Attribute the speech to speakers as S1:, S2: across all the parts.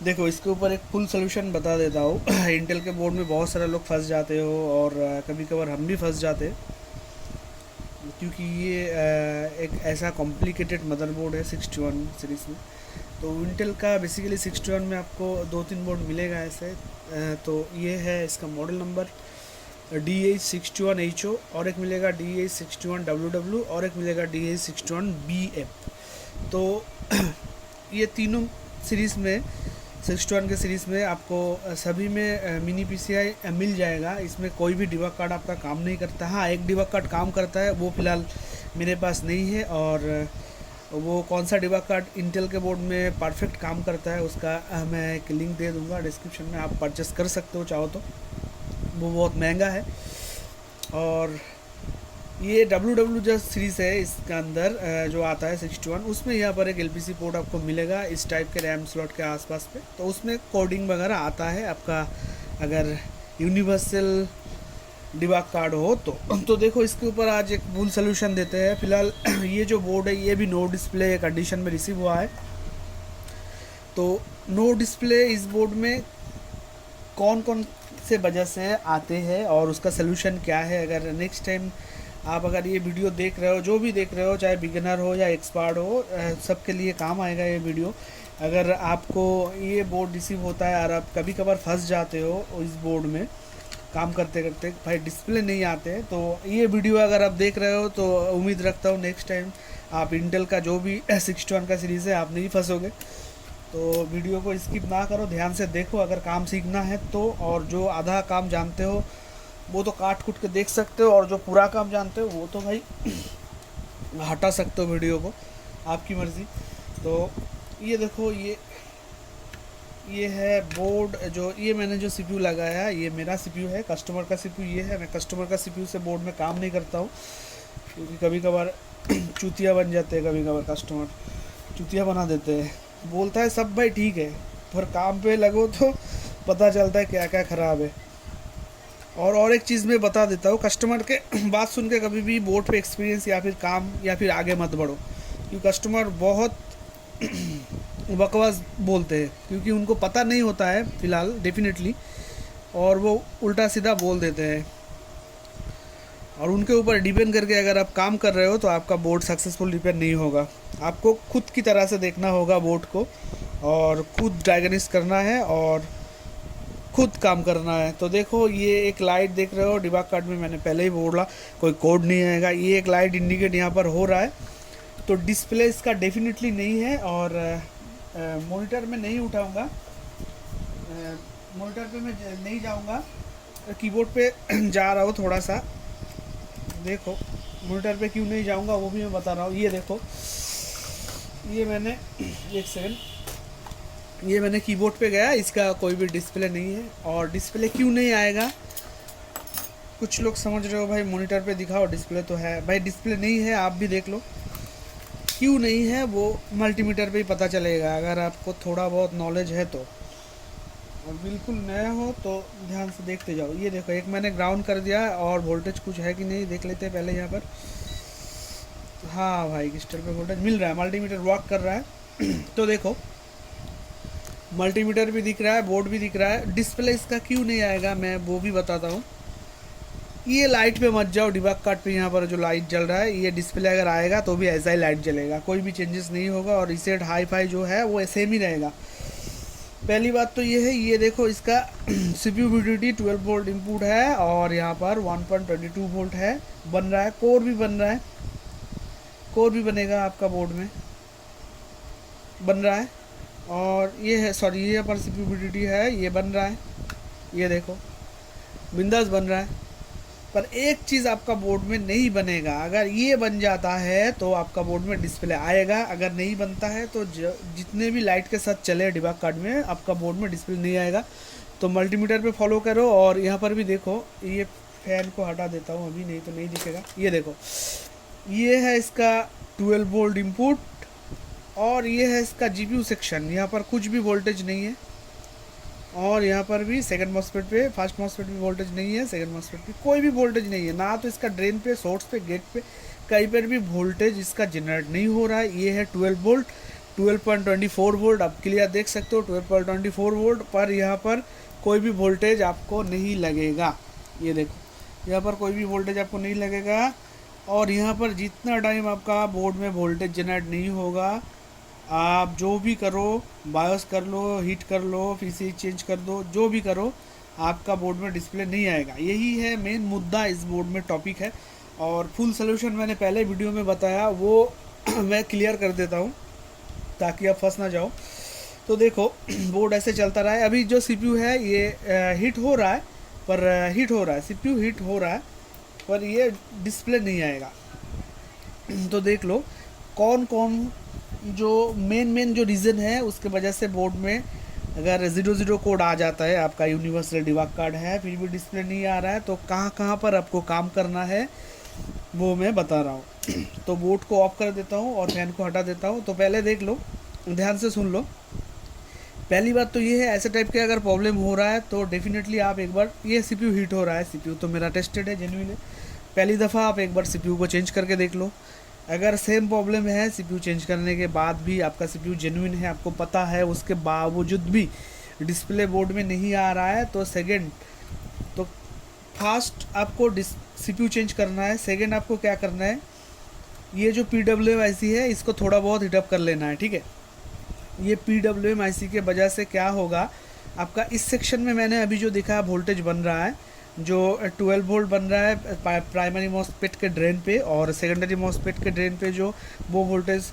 S1: देखो इसके ऊपर एक फुल सोल्यूशन बता देता हूँ। इंटेल के बोर्ड में बहुत सारे लोग फंस जाते हो और कभी कभार हम भी फंस जाते हैं, क्योंकि ये एक ऐसा कॉम्प्लिकेटेड मदरबोर्ड है 61 सीरीज़ में। तो इंटेल का बेसिकली 61 में आपको दो तीन बोर्ड मिलेगा ऐसे। तो ये है इसका मॉडल नंबर DH61HO, और एक मिलेगा DH61WW, और एक मिलेगा DH61BF। तो ये तीनों सीरीज़ में 61 के सीरीज़ में आपको सभी में मिनी PCI मिल जाएगा। इसमें कोई भी डिबग कार्ड आपका काम नहीं करता। हाँ, एक डिबग कार्ड काम करता है, वो फ़िलहाल मेरे पास नहीं है। और वो कौन सा डिबग कार्ड इंटेल के बोर्ड में परफेक्ट काम करता है उसका मैं एक लिंक दे दूँगा डिस्क्रिप्शन में, आप परचेस कर सकते हो चाहो तो। वो बहुत महंगा है। और ये WW जो सीरीज़ है इसके अंदर जो आता है 61, उसमें यहाँ पर एक LPC पोर्ट आपको मिलेगा इस टाइप के रैम स्लॉट के आसपास पे। तो उसमें कोडिंग वगैरह आता है आपका, अगर यूनिवर्सल डिबग कार्ड हो तो देखो इसके ऊपर आज एक फुल सोल्यूशन देते हैं। फिलहाल ये जो बोर्ड है ये भी नो डिस्प्ले कंडीशन में रिसीव हुआ है। तो नो डिस्प्ले इस बोर्ड में कौन कौन से वजह से आते हैं और उसका सलूशन क्या है, अगर नेक्स्ट टाइम आप अगर ये वीडियो देख रहे हो, जो भी देख रहे हो, चाहे बिगिनर हो या एक्सपर्ट हो, सबके लिए काम आएगा ये वीडियो। अगर आपको ये बोर्ड रिसीव होता है और आप कभी कभार फंस जाते हो इस बोर्ड में काम करते करते, भाई डिस्प्ले नहीं आते हैं, तो ये वीडियो अगर आप देख रहे हो तो उम्मीद रखता हूँ नेक्स्ट टाइम आप इंटेल का जो भी 61 का सीरीज़ है आप नहीं फंसोगे। तो वीडियो को स्किप ना करो, ध्यान से देखो अगर काम सीखना है तो। और जो आधा काम जानते हो वो तो काट कूट के देख सकते हो, और जो पूरा काम जानते हो वो तो भाई हटा सकते हो वीडियो को, आपकी मर्ज़ी। तो ये देखो ये है बोर्ड, जो ये मैंने जो CPU लगाया है ये मेरा CPU है, कस्टमर का CPU ये है। मैं कस्टमर का CPU से बोर्ड में काम नहीं करता हूँ, क्योंकि कभी कभार चूतिया बन जाते हैं, कभी कभार कस्टमर चूतिया बना देते हैं। बोलता है सब भाई ठीक है, पर काम पे लगो तो पता चलता है क्या क्या ख़राब है। और एक चीज़ मैं बता देता हूँ, कस्टमर के बात सुन के कभी भी बोर्ड पे एक्सपीरियंस या फिर काम या फिर आगे मत बढ़ो, क्योंकि कस्टमर बहुत बकवास बोलते हैं, क्योंकि उनको पता नहीं होता है फ़िलहाल डेफिनेटली, और वो उल्टा सीधा बोल देते हैं। और उनके ऊपर डिपेंड करके अगर आप काम कर रहे हो तो आपका बोर्ड सक्सेसफुल रिपेयर नहीं होगा। आपको खुद की तरह से देखना होगा बोर्ड को, और खुद डायग्नोसिस करना है और खुद काम करना है। तो देखो ये एक लाइट देख रहे हो डिबग कार्ड में, मैंने पहले ही बोला कोई कोड नहीं आएगा। ये एक लाइट इंडिकेट यहाँ पर हो रहा है, तो डिस्प्ले इसका डेफिनेटली नहीं है। और मॉनिटर में नहीं उठाऊँगा, मॉनिटर पे मैं नहीं जाऊँगा, कीबोर्ड पे जा रहा हूँ थोड़ा सा। देखो मॉनिटर पे क्यों नहीं जाऊँगा वो भी मैं बता रहा हूँ। ये देखो ये मैंने एक सेकंड, ये मैंने कीबोर्ड पे गया, इसका कोई भी डिस्प्ले नहीं है। और डिस्प्ले क्यों नहीं आएगा, कुछ लोग समझ रहे हो भाई मॉनिटर पे दिखाओ डिस्प्ले तो है, भाई डिस्प्ले नहीं है, आप भी देख लो क्यों नहीं है, वो मल्टीमीटर पे ही पता चलेगा अगर आपको थोड़ा बहुत नॉलेज है तो। और बिल्कुल नया हो तो ध्यान से देखते जाओ। ये देखो एक मैंने ग्राउंड कर दिया, और वोल्टेज कुछ है कि नहीं देख लेते हैं पहले यहाँ पर। हाँ भाई क्रिस्टल पे वोल्टेज मिल रहा है, मल्टीमीटर वर्क कर रहा है। तो देखो मल्टीमीटर भी दिख रहा है, बोर्ड भी दिख रहा है, डिस्प्ले इसका क्यों नहीं आएगा मैं वो भी बताता हूँ। ये लाइट पे मत जाओ, डिबग कार्ड पे यहाँ पर जो लाइट जल रहा है, ये डिस्प्ले अगर आएगा तो भी ऐसा ही लाइट जलेगा, कोई भी चेंजेस नहीं होगा, और रीसेट हाई फाई जो है वो सेम ही रहेगा। पहली बात तो ये है, ये देखो इसका CPU VDD 12 वोल्ट इनपुट है, और यहाँ पर 1.22 वोल्ट है, बन रहा है, कोर भी बन रहा है, कोर भी बनेगा आपका बोर्ड में बन रहा है। और ये है सॉरी ये पर CPU VDD है, ये बन रहा है, ये देखो बिंदास बन रहा है। पर एक चीज़ आपका बोर्ड में नहीं बनेगा, अगर ये बन जाता है तो आपका बोर्ड में डिस्प्ले आएगा, अगर नहीं बनता है तो जितने भी लाइट के साथ चले डिबग कार्ड में आपका बोर्ड में डिस्प्ले नहीं आएगा। तो मल्टीमीटर पे फॉलो करो। और यहाँ पर भी देखो, ये फैन को हटा देता हूँ अभी, नहीं तो नहीं दिखेगा। ये देखो ये है इसका 12 वोल्ट इनपुट, और ये है इसका GPU सेक्शन, यहाँ पर कुछ भी वोल्टेज नहीं है। और यहाँ पर भी सेकंड मॉस्फेट पे, फर्स्ट मॉस्फेट पे वोल्टेज नहीं है, सेकंड मॉस्फेट पे कोई भी वोल्टेज नहीं है, ना तो इसका ड्रेन पे, सोर्स पे, गेट पे कहीं पर भी वोल्टेज इसका जनरेट नहीं हो रहा है। ये है 12 वोल्ट 12.24 वोल्ट, आप क्लियर देख सकते हो 12.24 वोल्ट, पर यहाँ पर कोई भी वोल्टेज आपको नहीं लगेगा। ये देखो यहाँ पर कोई भी वोल्टेज आपको नहीं लगेगा। और यहाँ पर जितना टाइम आपका बोर्ड में वोल्टेज जनरेट नहीं होगा, आप जो भी करो, बायोस कर लो, हीट कर लो, पीसी चेंज कर दो, जो भी करो, आपका बोर्ड में डिस्प्ले नहीं आएगा। यही है मेन मुद्दा इस बोर्ड में, टॉपिक है। और फुल सोल्यूशन मैंने पहले वीडियो में बताया, वो मैं क्लियर कर देता हूँ ताकि आप फंस ना जाओ। तो देखो बोर्ड ऐसे चलता रहा है। अभी जो सीपीयू है ये हीट हो रहा है, पर हीट हो रहा है, सीपीयू हीट हो रहा है, पर ये डिस्प्ले नहीं आएगा। तो देख लो कौन कौन जो मेन जो रीज़न है उसके वजह से बोर्ड में अगर 00 कोड आ जाता है, आपका यूनिवर्सल डिबग कार्ड है, फिर भी डिस्प्ले नहीं आ रहा है, तो कहाँ कहाँ पर आपको काम करना है वो मैं बता रहा हूँ। तो बोर्ड को ऑफ कर देता हूँ और फैन को हटा देता हूँ। तो पहले देख लो, ध्यान से सुन लो। पहली बात तो ये है, ऐसे टाइप के अगर प्रॉब्लम हो रहा है तो डेफिनेटली आप एक बार, ये सीपीयू हीट हो रहा है, सीपीयू तो मेरा टेस्टेड है, जेन्युइन है, पहली दफ़ा आप एक बार सीपीयू को चेंज करके देख लो। अगर सेम प्रॉब्लम है, सीपीयू चेंज करने के बाद भी आपका सीपीयू जेन्युइन है, आपको पता है, उसके बावजूद भी डिस्प्ले बोर्ड में नहीं आ रहा है, तो सेकंड, तो फास्ट आपको सीपीयू चेंज करना है। सेकंड आपको क्या करना है, ये जो PWM IC है इसको थोड़ा बहुत हीटअप कर लेना है, ठीक है। ये PWM IC के वजह से क्या होगा, आपका इस सेक्शन में मैंने अभी जो देखा है वोल्टेज बन रहा है, जो 12 वोल्ट बन रहा है प्राइमरी मॉसफेट के ड्रेन पे, और सेकेंडरी मॉसफेट के ड्रेन पे जो वो वोल्टेज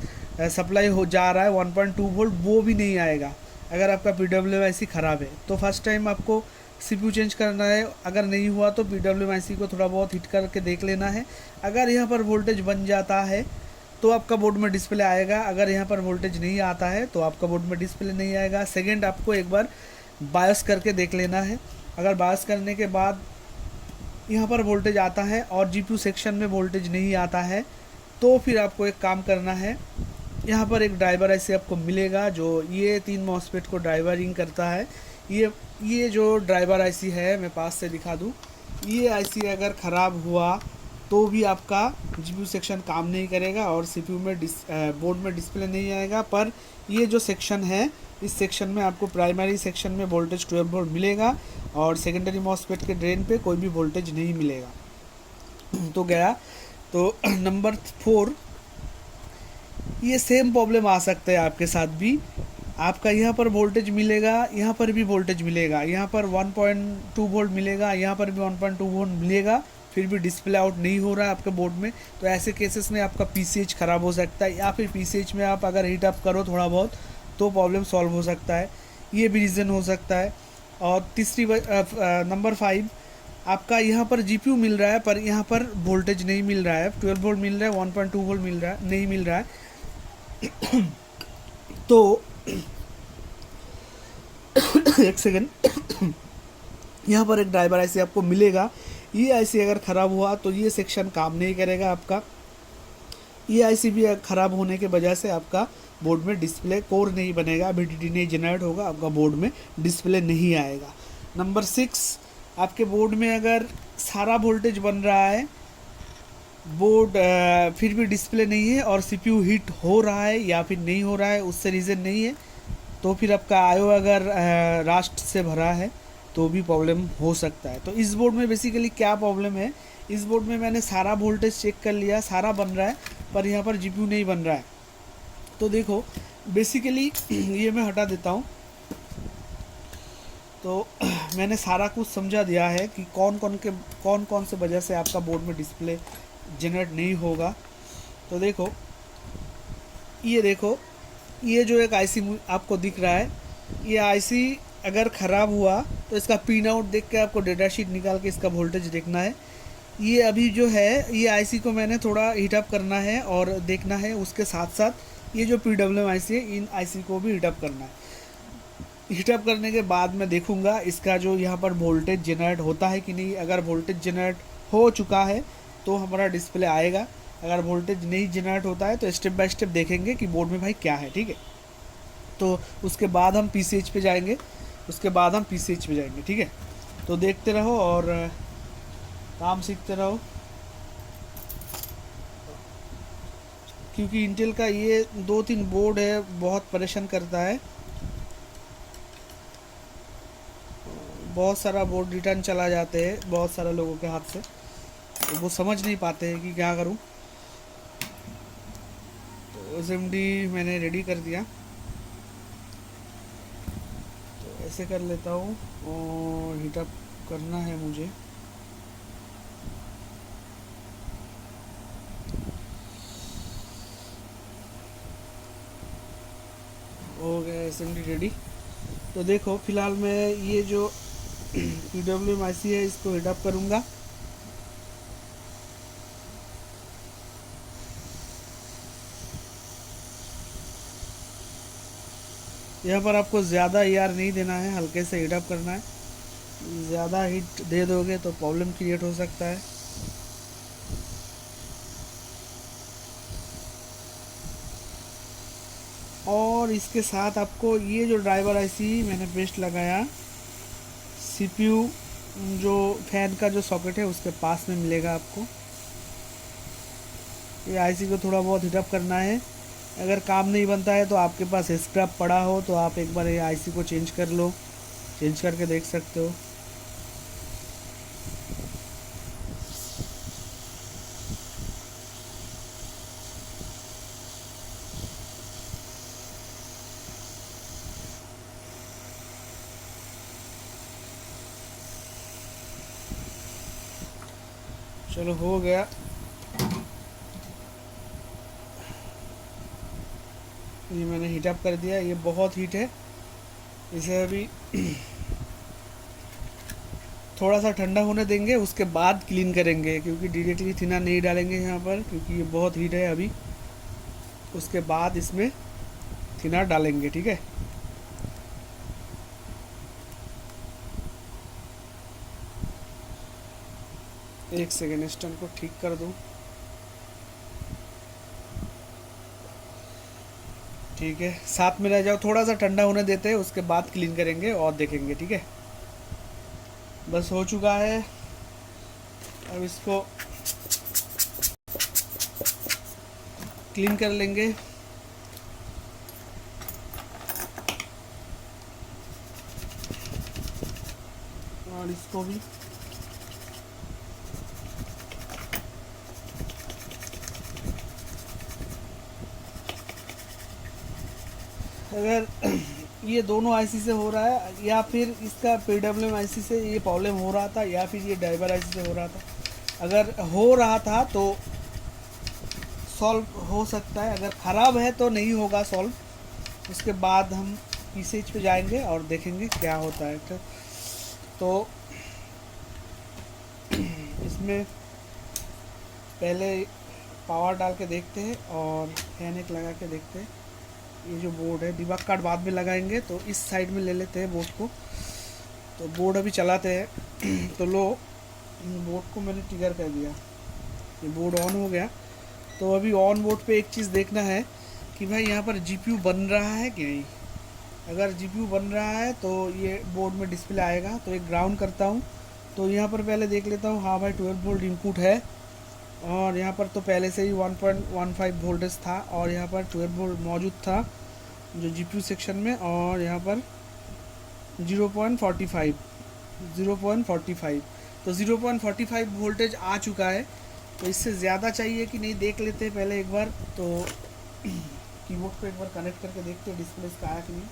S1: सप्लाई हो जा रहा है 1.2 वोल्ट, वो भी नहीं आएगा अगर आपका PWM IC ख़राब है। तो फर्स्ट टाइम आपको सीपीयू चेंज करना है। अगर नहीं हुआ तो PWM IC को थोड़ा बहुत हीट करके देख लेना है। अगर यहाँ पर वोल्टेज बन जाता है तो आपका बोर्ड में डिस्प्ले आएगा, अगर यहाँ पर वोल्टेज नहीं आता है तो आपका बोर्ड में डिस्प्ले नहीं आएगा। सेकंड, आपको एक बार बायस करके देख लेना है। अगर बायस करने के बाद यहाँ पर वोल्टेज आता है और जीपीयू सेक्शन में वोल्टेज नहीं आता है, तो फिर आपको एक काम करना है, यहाँ पर एक ड्राइवर ऐसे आपको मिलेगा जो ये 3 मॉसफेट को ड्राइवरिंग करता है। ये जो ड्राइवर आईसी है, मैं पास से दिखा दूँ, ये आईसी अगर ख़राब हुआ तो भी आपका जीपीयू सेक्शन काम नहीं करेगा और सीपीयू में बोर्ड में डिस्प्ले नहीं आएगा। पर ये जो सेक्शन है, इस सेक्शन में आपको प्राइमरी सेक्शन में वोल्टेज 12 वोल्ट मिलेगा और सेकेंडरी मॉसफेट के ड्रेन पे कोई भी वोल्टेज नहीं मिलेगा। तो गया। तो नंबर 4, ये सेम प्रॉब्लम आ सकता है आपके साथ भी। आपका यहाँ पर वोल्टेज मिलेगा, यहाँ पर भी वोल्टेज मिलेगा, यहाँ पर 1.2 वोल्ट मिलेगा, यहाँ पर भी 1.2 वोल्ट मिलेगा, फिर भी डिस्प्ले आउट नहीं हो रहा है आपके बोर्ड में। तो ऐसे केसेस में आपका PCH ख़राब हो सकता है, या फिर PCH में आप अगर हीट अप करो थोड़ा बहुत तो प्रॉब्लम सॉल्व हो सकता है, ये भी रीज़न हो सकता है। और तीसरी नंबर 5, आपका यहाँ पर GPU मिल रहा है पर यहाँ पर वोल्टेज नहीं मिल रहा है, 12 वोल्ट मिल रहा है, 1.2 वोल्ट मिल रहा है, नहीं मिल रहा है। तो एक सेकेंड, यहाँ पर एक ड्राइवर IC आपको मिलेगा। ये IC अगर ख़राब हुआ तो ये सेक्शन काम नहीं करेगा आपका। ये IC भी ख़राब होने के वजह से आपका बोर्ड में डिस्प्ले कोर नहीं बनेगा, VDD नहीं जनरेट होगा, आपका बोर्ड में डिस्प्ले नहीं आएगा। नंबर 6, आपके बोर्ड में अगर सारा वोल्टेज बन रहा है, बोर्ड फिर भी डिस्प्ले नहीं है और CPU हीट हो रहा है या फिर नहीं हो रहा है, उससे रीज़न नहीं है, तो फिर आपका IO अगर रास्ट से भरा है तो भी प्रॉब्लम हो सकता है। तो इस बोर्ड में बेसिकली क्या प्रॉब्लम है, इस बोर्ड में मैंने सारा वोल्टेज चेक कर लिया, सारा बन रहा है, पर यहाँ पर GPU नहीं बन रहा है। तो देखो बेसिकली ये मैं हटा देता हूँ। तो मैंने सारा कुछ समझा दिया है कि कौन कौन से वजह से आपका बोर्ड में डिस्प्ले जनरेट नहीं होगा। तो देखो ये जो एक IC आपको दिख रहा है, ये IC अगर ख़राब हुआ तो इसका पिन आउट देख के आपको डेटा शीट निकाल के इसका वोल्टेज देखना है। ये अभी जो है ये IC को मैंने थोड़ा हीटअप करना है और देखना है, उसके साथ साथ ये जो PWM IC है, इन IC को भी हीटअप करना है। हीटअप करने के बाद मैं देखूंगा इसका जो यहाँ पर वोल्टेज जनरेट होता है कि नहीं। अगर वोल्टेज जनरेट हो चुका है तो हमारा डिस्प्ले आएगा, अगर वोल्टेज नहीं जनरेट होता है तो स्टेप बाय स्टेप देखेंगे कि बोर्ड में भाई क्या है, ठीक है। तो उसके बाद हम PCH पे जाएंगे, ठीक है। तो देखते रहो और काम सीखते रहो। क्योंकि इंटेल का ये 2-3 बोर्ड है, बहुत परेशान करता है। बहुत सारा बोर्ड रिटर्न चला जाते हैं बहुत सारे लोगों के हाथ से, तो वो समझ नहीं पाते हैं कि क्या करूं। तो SMD मैंने रेडी कर दिया, तो ऐसे कर लेता हूँ और हीटअप करना है मुझे। हो गया SMD रेडी। तो देखो फिलहाल मैं ये जो PWM IC है इसको हीटअप करूँगा। यहाँ पर आपको ज़्यादा ER नहीं देना है, हल्के से हीटअप करना है। ज़्यादा हीट दे दोगे तो प्रॉब्लम क्रिएट हो सकता है। और इसके साथ आपको ये जो ड्राइवर IC मैंने पेस्ट लगाया, CPU जो फैन का जो सॉकेट है उसके पास में मिलेगा आपको। ये IC को थोड़ा बहुत हीटअप करना है। अगर काम नहीं बनता है तो आपके पास स्क्रैप पड़ा हो तो आप एक बार ये IC को चेंज कर लो, चेंज करके देख सकते हो। चलो हो गया। ये मैंने हीटअप कर दिया, ये बहुत हीट है, इसे अभी थोड़ा सा ठंडा होने देंगे, उसके बाद क्लीन करेंगे, क्योंकि डायरेक्टली थिनर नहीं डालेंगे यहाँ पर, क्योंकि ये बहुत हीट है अभी। उसके बाद इसमें थिनर डालेंगे, ठीक है। एक सेकेंड स्टैंड को ठीक कर दूँ। ठीक है, साथ में रह जाओ, थोड़ा सा ठंडा होने देते हैं, उसके बाद क्लीन करेंगे और देखेंगे, ठीक है। बस हो चुका है, अब इसको क्लीन कर लेंगे। और इसको भी अगर ये दोनों IC से हो रहा है या फिर इसका PWM IC से ये प्रॉब्लम हो रहा था या फिर ये ड्राइवर IC से हो रहा था, अगर हो रहा था तो सॉल्व हो सकता है, अगर ख़राब है तो नहीं होगा सॉल्व। उसके बाद हम PCH पे जाएंगे और देखेंगे क्या होता है। तो इसमें पहले पावर डाल के देखते हैं और फैन एक लगा के देखते हैं। ये जो बोर्ड है, डिबग कार्ड बाद में लगाएंगे, तो इस साइड में ले लेते हैं बोर्ड को। तो बोर्ड अभी चलाते हैं। तो लो, बोर्ड को मैंने ट्रिगर कर दिया, ये बोर्ड ऑन हो गया। तो अभी ऑन बोर्ड पे एक चीज़ देखना है कि भाई यहाँ पर GPU बन रहा है कि नहीं। अगर GPU बन रहा है तो ये बोर्ड में डिस्प्ले आएगा। तो एक ग्राउंड करता हूँ, तो यहाँ पर पहले देख लेता हूँ, हाँ भाई 12 वोल्ट इनपुट है, और यहाँ पर तो पहले से ही 1.15 वोल्टेज था, और यहाँ पर 12 वोल्ट मौजूद था जो GPU सेक्शन में, और यहाँ पर 0.45 तो 0.45 वोल्टेज आ चुका है। तो इससे ज़्यादा चाहिए कि नहीं देख लेते हैं पहले एक बार। तो कीबोर्ड को एक बार कनेक्ट करके देखते हैं डिस्प्ले इसका आया कि नहीं।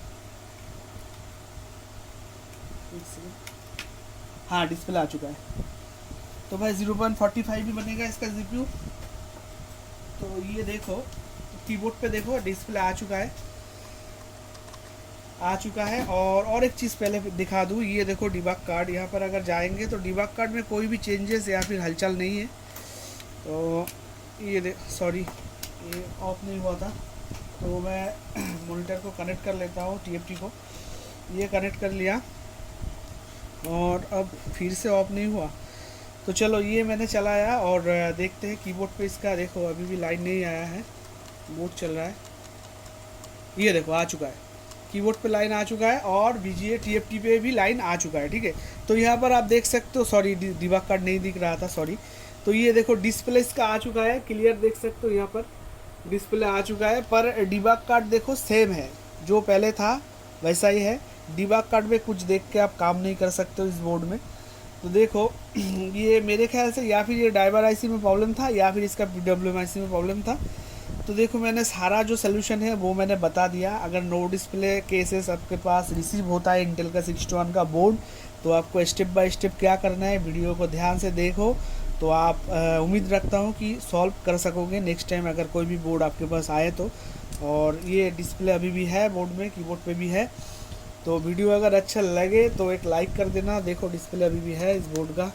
S1: एक सेकेंड, हाँ डिस्प्ले आ चुका है। तो भाई 0.45 भी बनेगा इसका GPU। तो ये देखो, कीबोर्ड पे देखो डिस्प्ले आ चुका है। और एक चीज़ पहले दिखा दूँ, ये देखो डिबग कार्ड, यहाँ पर अगर जाएंगे तो डिबग कार्ड में कोई भी चेंजेस या फिर हलचल नहीं है। तो ये सॉरी, ये ऑफ नहीं हुआ था, तो मैं मॉनिटर को कनेक्ट कर लेता हूँ, TFT को। ये कनेक्ट कर लिया और अब फिर से ऑफ नहीं हुआ। तो चलो ये मैंने चलाया और देखते हैं कीबोर्ड पे इसका। देखो अभी भी लाइन नहीं आया है, बोर्ड चल रहा है। ये देखो आ चुका है, कीबोर्ड पे लाइन आ चुका है, और VGA TFT पे भी लाइन आ चुका है, ठीक है। तो यहाँ पर आप देख सकते हो, सॉरी डिबग कार्ड नहीं दिख रहा था, सॉरी। तो ये देखो डिस्प्ले इसका आ चुका है, क्लियर देख सकते हो यहाँ पर डिस्प्ले आ चुका है, पर डिबग कार्ड देखो सेम है, जो पहले था वैसा ही है। डिबग कार्ड में कुछ देख के आप काम नहीं कर सकते हो इस बोर्ड में। तो देखो ये मेरे ख्याल से या फिर ये ड्राइवर आईसी में प्रॉब्लम था या फिर इसका PWM आईसी में प्रॉब्लम था। तो देखो मैंने सारा जो सोल्यूशन है वो मैंने बता दिया। अगर नो डिस्प्ले केसेस आपके पास रिसीव होता है इंटेल का 6 to 1 का बोर्ड, तो आपको स्टेप बाय स्टेप क्या करना है, वीडियो को ध्यान से देखो, तो आप उम्मीद रखता हूँ कि सॉल्व कर सकोगे नेक्स्ट टाइम अगर कोई भी बोर्ड आपके पास आए तो। और ये डिस्प्ले अभी भी है बोर्ड में, कीबोर्ड पे भी है। तो वीडियो अगर अच्छा लगे तो एक लाइक कर देना। देखो डिस्प्ले अभी भी है इस बोर्ड का।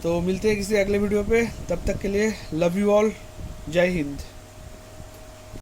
S1: तो मिलते हैं किसी अगले वीडियो पे, तब तक के लिए लव यू ऑल, जय हिंद।